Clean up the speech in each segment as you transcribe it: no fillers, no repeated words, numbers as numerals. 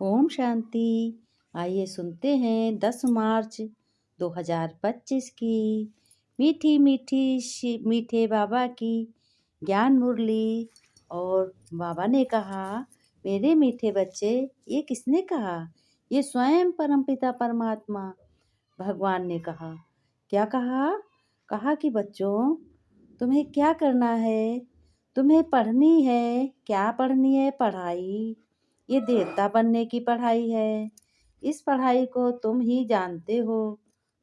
ओम शांति। आइए सुनते हैं 10 मार्च 2025 की मीठी मीठी मीठे बाबा की ज्ञान मुरली। और बाबा ने कहा, मेरे मीठे बच्चे, ये किसने कहा? ये स्वयं परमपिता परमात्मा भगवान ने कहा। क्या कहा? कहा कि बच्चों, तुम्हें क्या करना है? तुम्हें पढ़नी है। क्या पढ़नी है? पढ़ाई। ये देवता बनने की पढ़ाई है। इस पढ़ाई को तुम ही जानते हो।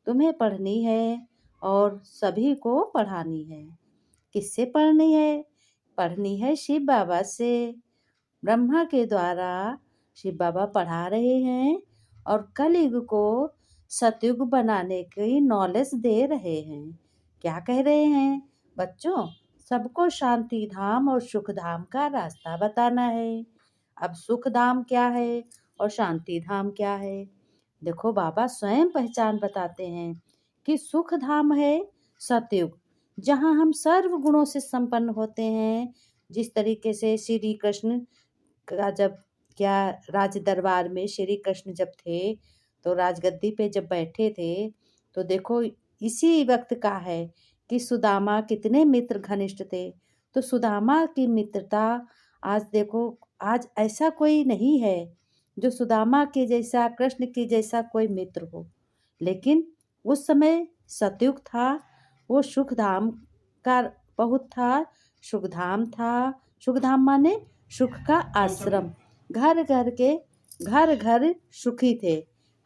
तुम्हें पढ़नी है और सभी को पढ़ानी है। किससे पढ़नी है? पढ़नी है शिव बाबा से। ब्रह्मा के द्वारा शिव बाबा पढ़ा रहे हैं और कलयुग को सतयुग बनाने की नॉलेज दे रहे हैं। क्या कह रहे हैं? बच्चों, सबको शांति धाम और सुख धाम का रास्ता बताना है। अब सुख धाम क्या है और शांति धाम क्या है? देखो, बाबा स्वयं पहचान बताते हैं कि सुख धाम है सतयुग, जहाँ हम सर्व गुणों से संपन्न होते हैं। जिस तरीके से श्री कृष्ण का जब क्या राज दरबार में श्री कृष्ण जब थे, तो राजगद्दी पे जब बैठे थे, तो देखो इसी वक्त का है कि सुदामा कितने मित्र घनिष्ठ थे। तो सुदामा की मित्रता आज देखो, आज ऐसा कोई नहीं है जो सुदामा के जैसा, कृष्ण के जैसा कोई मित्र हो। लेकिन उस समय सतयुग था, वो सुखधाम का बहुत था। सुखधाम था। सुखधाम माने सुख का आश्रम। घर घर सुखी थे।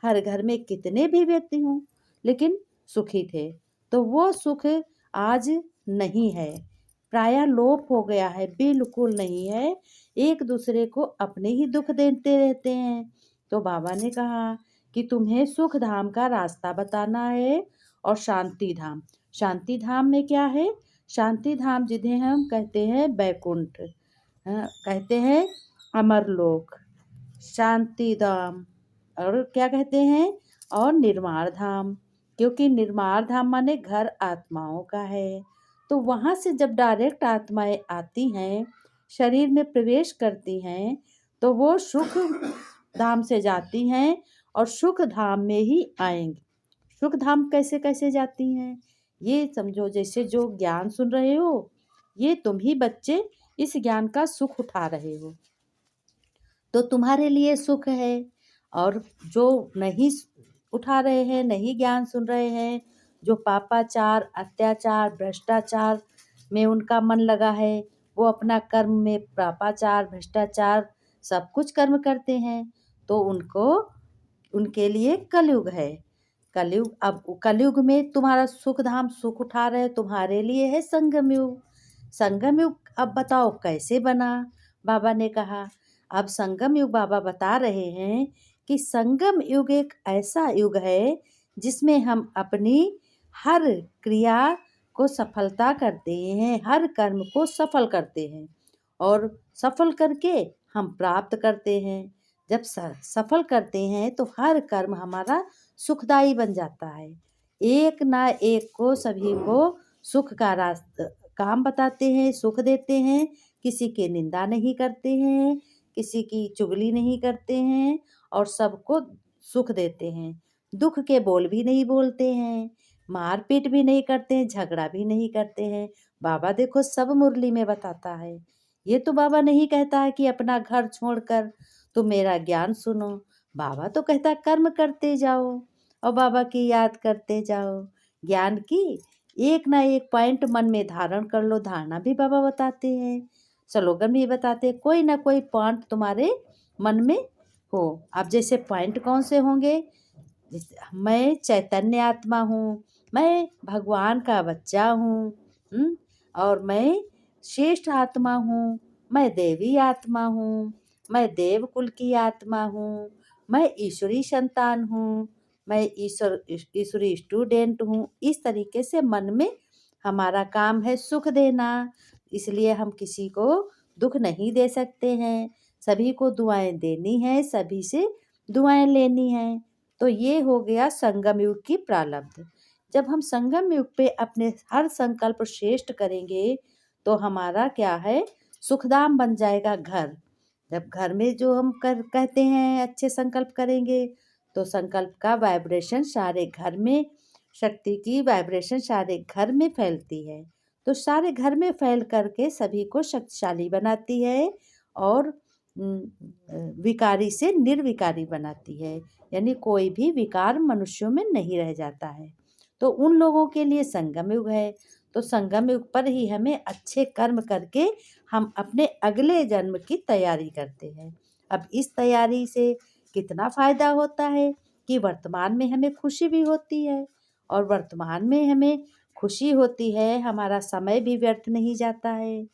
हर घर में कितने भी व्यक्ति हों, लेकिन सुखी थे। तो वो सुख आज नहीं है, प्रायः लोप हो गया है, बिल्कुल नहीं है। एक दूसरे को अपने ही दुख देते रहते हैं। तो बाबा ने कहा कि तुम्हें सुख धाम का रास्ता बताना है और शांति धाम। शांति धाम में क्या है? शांति धाम जिन्हें हम कहते हैं बैकुंठ, कहते हैं अमरलोक, शांति धाम, और क्या कहते हैं? और निर्माण धाम। क्योंकि निर्माण धाम माने घर आत्माओं का है। तो वहाँ से जब डायरेक्ट आत्माएं आती हैं, शरीर में प्रवेश करती हैं, तो वो सुख धाम से जाती हैं और सुख धाम में ही आएंगी। सुख धाम कैसे कैसे जाती हैं? ये समझो, जैसे जो ज्ञान सुन रहे हो, ये तुम ही बच्चे इस ज्ञान का सुख उठा रहे हो, तो तुम्हारे लिए सुख है। और जो नहीं उठा रहे हैं, नहीं ज्ञान सुन रहे हैं, जो पापाचार, अत्याचार, भ्रष्टाचार में उनका मन लगा है, वो अपना कर्म में पापाचार, भ्रष्टाचार सब कुछ कर्म करते हैं, तो उनके लिए कलयुग है। कलयुग, अब कलयुग में तुम्हारा सुख धाम सुख उठा रहे, तुम्हारे लिए है संगम युग। संगम युग अब बताओ कैसे बना? बाबा ने कहा, अब संगम युग बाबा बता रहे हैं कि संगम युग एक ऐसा युग है जिसमें हम अपनी हर क्रिया को सफलता करते हैं, हर कर्म को सफल करते हैं और सफल करके हम प्राप्त करते हैं। जब सफल करते हैं तो हर कर्म हमारा सुखदाई बन जाता है। एक ना एक को, सभी को सुख का रास्ता काम बताते हैं, सुख देते हैं। किसी की निंदा नहीं करते हैं, किसी की चुगली नहीं करते हैं और सबको सुख देते हैं। दुख के बोल भी नहीं बोलते हैं, मारपीट भी नहीं करते हैं, झगड़ा भी नहीं करते हैं। बाबा देखो सब मुरली में बताता है। ये तो बाबा नहीं कहता है कि अपना घर छोड़कर तुम मेरा ज्ञान सुनो। बाबा तो कहता कर्म करते जाओ और बाबा की याद करते जाओ। ज्ञान की एक ना एक पॉइंट मन में धारण कर लो। धारणा भी बाबा बताते हैं, स्लोगन भी बताते हैं। कोई ना कोई पॉइंट तुम्हारे मन में हो। अब जैसे पॉइंट कौन से होंगे? मैं चैतन्य आत्मा हूँ, मैं भगवान का बच्चा हूँ, और मैं श्रेष्ठ आत्मा हूँ, मैं देवी आत्मा हूँ, मैं देव कुल की आत्मा हूँ, मैं ईश्वरी संतान हूँ, मैं ईश्वरी स्टूडेंट हूँ। इस तरीके से मन में हमारा काम है सुख देना। इसलिए हम किसी को दुख नहीं दे सकते हैं। सभी को दुआएं देनी है, सभी से दुआएं लेनी है। तो ये हो गया संगम युग की प्रारब्ध। जब हम संगम युग पे अपने हर संकल्प श्रेष्ठ करेंगे, तो हमारा क्या है? सुखधाम बन जाएगा घर। जब घर में जो हम कहते हैं अच्छे संकल्प करेंगे, तो संकल्प का वाइब्रेशन सारे घर में, शक्ति की वाइब्रेशन सारे घर में फैलती है। तो सारे घर में फैल करके सभी को शक्तिशाली बनाती है और विकारी से निर्विकारी बनाती है। यानी कोई भी विकार मनुष्यों में नहीं रह जाता है। तो उन लोगों के लिए संगम युग है। तो संगम युग पर ही हमें अच्छे कर्म करके हम अपने अगले जन्म की तैयारी करते हैं। अब इस तैयारी से कितना फ़ायदा होता है कि वर्तमान में हमें खुशी भी होती है, और वर्तमान में हमें खुशी होती है, हमारा समय भी व्यर्थ नहीं जाता है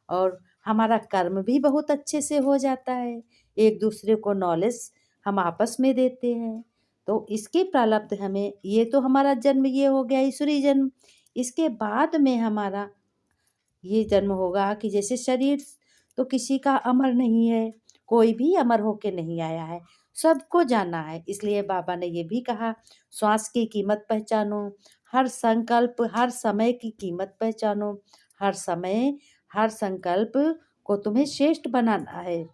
और हमारा कर्म भी बहुत अच्छे से हो जाता है। एक दूसरे को नॉलेज हम आपस में देते हैं। तो इसके प्रारब्ध हमें, ये तो हमारा जन्म ये हो गया ईश्वरीय जन्म। इसके बाद में हमारा ये जन्म होगा कि जैसे शरीर तो किसी का अमर नहीं है, कोई भी अमर होके नहीं आया है, सबको जाना है। इसलिए बाबा ने ये भी कहा, श्वास की कीमत पहचानो, हर संकल्प हर समय की कीमत पहचानो, हर समय हर संकल्प को तुम्हें श्रेष्ठ बनाना है,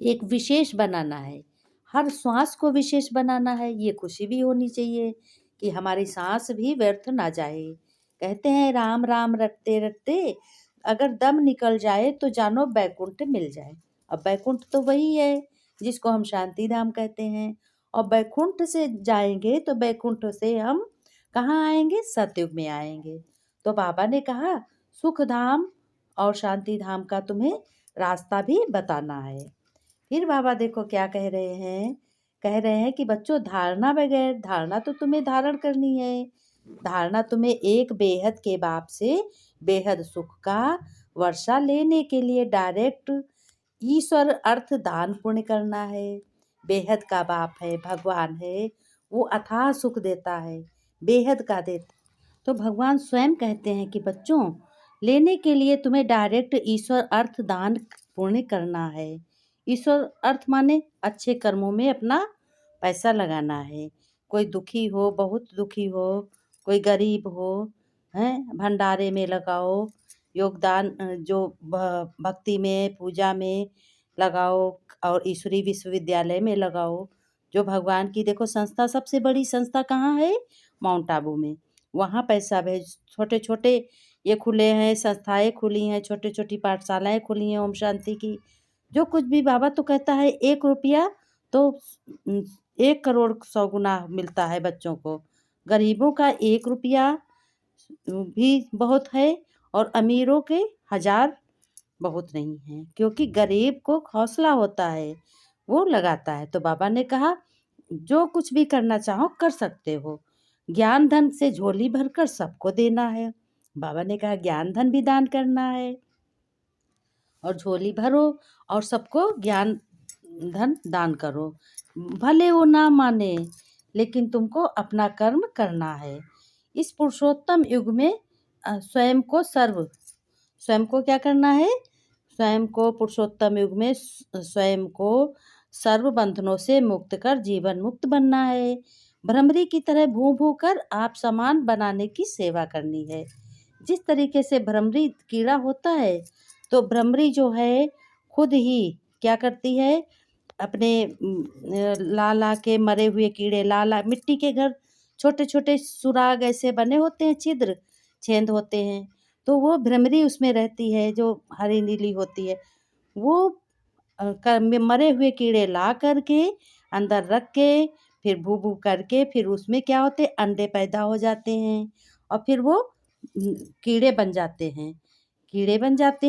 एक विशेष बनाना है, हर श्वास को विशेष बनाना है। ये खुशी भी होनी चाहिए कि हमारी सांस भी व्यर्थ ना जाए। कहते हैं राम राम रटते रटते अगर दम निकल जाए तो जानो बैकुंठ मिल जाए। अब बैकुंठ तो वही है जिसको हम शांति धाम कहते हैं, और बैकुंठ से जाएंगे तो बैकुंठ से हम कहाँ आएंगे? सतयुग में आएंगे। तो बाबा ने कहा सुख धाम और शांति धाम का तुम्हें रास्ता भी बताना है। फिर बाबा देखो क्या कह रहे हैं कि बच्चों, धारणा बगैर, धारणा तो तुम्हें धारण करनी है। धारणा तुम्हें एक बेहद के बाप से बेहद सुख का वर्षा लेने के लिए डायरेक्ट ईश्वर अर्थ दान पुण्य करना है। बेहद का बाप है, भगवान है, वो अथाह सुख देता है, बेहद का देता। तो भगवान स्वयं कहते हैं कि बच्चों, लेने के लिए तुम्हें डायरेक्ट ईश्वर अर्थ दान पुण्य करना है। ईश्वर अर्थ माने अच्छे कर्मों में अपना पैसा लगाना है। कोई दुखी हो, बहुत दुखी हो, कोई गरीब हो, हैं, भंडारे में लगाओ, योगदान जो भक्ति में, पूजा में लगाओ, और ईश्वरीय विश्वविद्यालय में लगाओ। जो भगवान की देखो संस्था, सबसे बड़ी संस्था कहाँ है? माउंट आबू में। वहाँ पैसा भेज, छोटे छोटे ये खुले हैं, संस्थाएं खुली हैं, छोटी छोटी पाठशालाएं खुली हैं ओम शांति की। जो कुछ भी बाबा तो कहता है 1 रुपया तो 1 करोड़ 100 गुना मिलता है बच्चों को। गरीबों का 1 रुपया भी बहुत है और अमीरों के 1000 बहुत नहीं है, क्योंकि गरीब को हौसला होता है, वो लगाता है। तो बाबा ने कहा जो कुछ भी करना चाहो कर सकते हो, ज्ञान धन से झोली भरकर सबको देना है। बाबा ने कहा ज्ञान धन भी दान करना है और झोली भरो और सबको ज्ञान धन दान करो। भले वो ना माने, लेकिन तुमको अपना कर्म करना है। इस पुरुषोत्तम युग में स्वयं को क्या करना है? स्वयं को पुरुषोत्तम युग में स्वयं को सर्व बंधनों से मुक्त कर जीवन मुक्त बनना है। भ्रमरी की तरह भू भू कर आप समान बनाने की सेवा करनी है। जिस तरीके से भ्रमरी कीड़ा होता है, तो भ्रमरी जो है खुद ही क्या करती है, अपने ला ला के मरे हुए कीड़े, ला ला मिट्टी के घर, छोटे छोटे सुराग ऐसे बने होते हैं, छिद्र छेद होते हैं, तो वो भ्रमरी उसमें रहती है जो हरी नीली होती है। वो मरे हुए कीड़े ला करके अंदर रख के फिर भू भू करके फिर उसमें क्या होते, अंडे पैदा हो जाते हैं और फिर वो कीड़े बन जाते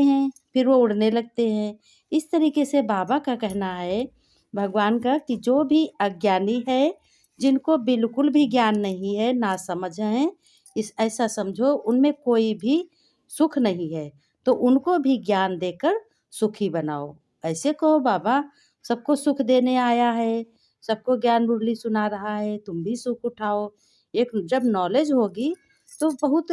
हैं, फिर वो उड़ने लगते हैं। इस तरीके से बाबा का कहना है, भगवान का, कि जो भी अज्ञानी है, जिनको बिल्कुल भी ज्ञान नहीं है, ना समझ है, इस ऐसा समझो उनमें कोई भी सुख नहीं है, तो उनको भी ज्ञान देकर सुखी बनाओ। ऐसे कहो बाबा सबको सुख देने आया है, सबको ज्ञान मुरली सुना रहा है, तुम भी सुख उठाओ। एक जब नॉलेज होगी तो बहुत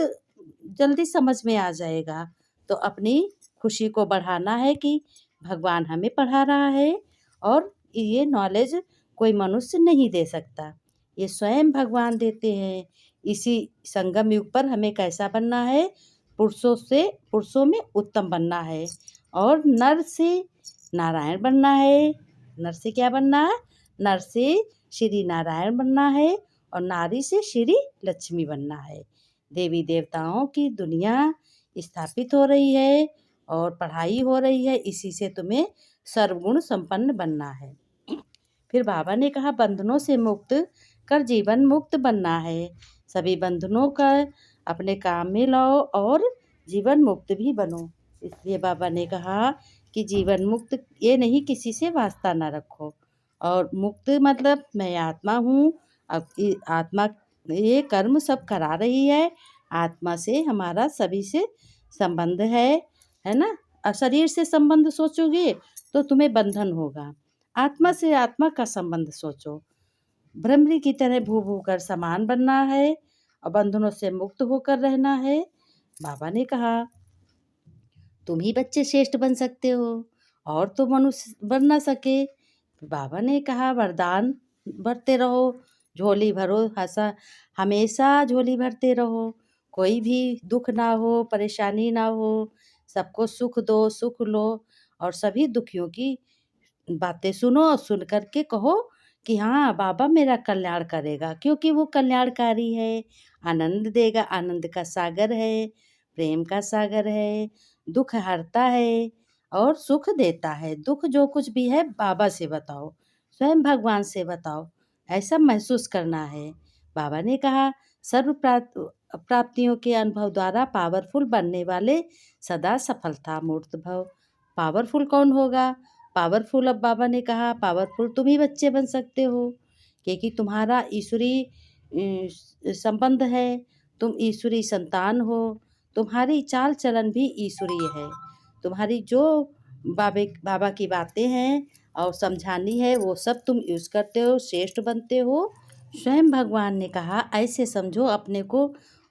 जल्दी समझ में आ जाएगा। तो अपनी खुशी को बढ़ाना है कि भगवान हमें पढ़ा रहा है और ये नॉलेज कोई मनुष्य नहीं दे सकता, ये स्वयं भगवान देते हैं। इसी संगम युग पर हमें कैसा बनना है? पुरुषों में उत्तम बनना है और नर से नारायण बनना है। नर से क्या बनना है? नर से श्री नारायण बनना है और नारी से श्री लक्ष्मी बनना है। देवी देवताओं की दुनिया स्थापित हो रही है और पढ़ाई हो रही है, इसी से तुम्हें सर्वगुण संपन्न बनना है। फिर बाबा ने कहा बंधनों से मुक्त कर जीवन मुक्त बनना है। सभी बंधनों का अपने काम में लाओ और जीवन मुक्त भी बनो। इसलिए बाबा ने कहा कि जीवन मुक्त ये नहीं किसी से वास्ता ना रखो। और मुक्त मतलब मैं आत्मा हूँ। अब आत्मा ये कर्म सब करा रही है। आत्मा से हमारा सभी से संबंध है ना। और शरीर से संबंध सोचोगे तो तुम्हें बंधन होगा। आत्मा से आत्मा का संबंध सोचो। भ्रमरी की तरह भू भू कर समान बनना है और बंधनों से मुक्त होकर रहना है। बाबा ने कहा तुम ही बच्चे श्रेष्ठ बन सकते हो और तो मनुष्य बन ना सके। बाबा ने कहा वरदान भरते रहो, झोली भरो, हंसा हमेशा झोली भरते रहो। कोई भी दुख ना हो, परेशानी ना हो, सबको सुख दो, सुख लो और सभी दुखियों की बातें सुनो और सुन करके कहो कि हाँ बाबा मेरा कल्याण करेगा, क्योंकि वो कल्याणकारी है। आनंद देगा, आनंद का सागर है, प्रेम का सागर है, दुख हरता है और सुख देता है। दुख जो कुछ भी है बाबा से बताओ, स्वयं भगवान से बताओ, ऐसा महसूस करना है। बाबा ने कहा सर्व प्राप्तियों के अनुभव द्वारा पावरफुल बनने वाले सदा सफलता मूर्त भव। पावरफुल कौन होगा? पावरफुल अब बाबा ने कहा पावरफुल तुम ही बच्चे बन सकते हो, क्योंकि तुम्हारा ईश्वरी संबंध है, तुम ईश्वरी संतान हो। तुम्हारी चाल चलन भी ईश्वरीय है। तुम्हारी जो बाबा की बातें हैं और समझानी है वो सब तुम यूज़ करते हो, श्रेष्ठ बनते हो। स्वयं भगवान ने कहा ऐसे समझो अपने को।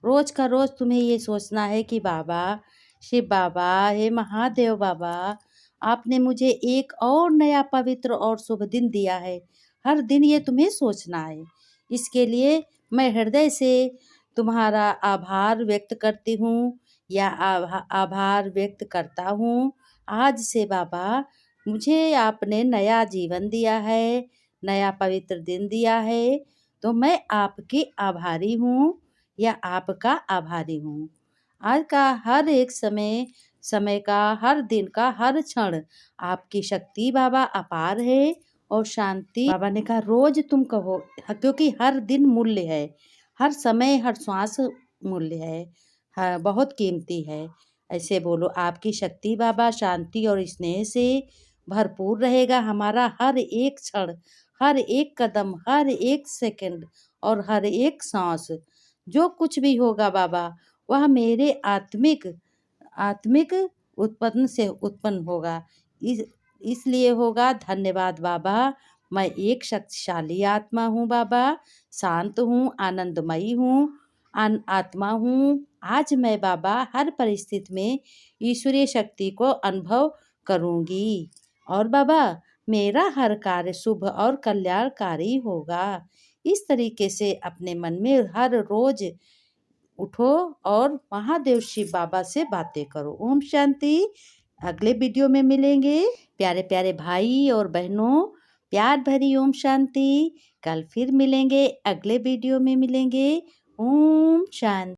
रोज का रोज तुम्हें ये सोचना है कि बाबा, शिव बाबा, हे महादेव बाबा, आपने मुझे एक और नया पवित्र और शुभ दिन दिया है। हर दिन ये तुम्हें सोचना है। इसके लिए मैं हृदय से तुम्हारा आभार व्यक्त करती हूँ या आभार व्यक्त करता हूँ। आज से बाबा मुझे आपने नया जीवन दिया है, नया पवित्र दिन दिया है, तो मैं आपकी आभारी हूँ या आपका आभारी हूँ। आज का हर एक समय का, हर दिन का, हर क्षण आपकी शक्ति बाबा अपार है और शांति। बाबा ने कहा रोज तुम कहो, क्योंकि हर दिन मूल्य है, हर समय, हर श्वास मूल्य है, हाँ बहुत कीमती है। ऐसे बोलो आपकी शक्ति बाबा शांति और स्नेह से भरपूर रहेगा। हमारा हर एक क्षण, हर एक कदम, हर एक सेकंड और हर एक सांस, जो कुछ भी होगा बाबा वह मेरे आत्मिक उत्पन्न से उत्पन्न होगा। इसलिए होगा। धन्यवाद बाबा। मैं एक शक्तिशाली आत्मा हूँ बाबा, शांत हूँ, आनंदमयी हूँ, आत्मा हूँ। आज मैं बाबा हर परिस्थिति में ईश्वरीय शक्ति को अनुभव करूँगी और बाबा मेरा हर कार्य शुभ और कल्याणकारी होगा। इस तरीके से अपने मन में हर रोज उठो और महादेव शिव बाबा से बातें करो। ओम शांति। अगले वीडियो में मिलेंगे। प्यारे प्यारे भाई और बहनों, प्यार भरी ओम शांति। कल फिर मिलेंगे, अगले वीडियो में मिलेंगे। ओम शांति।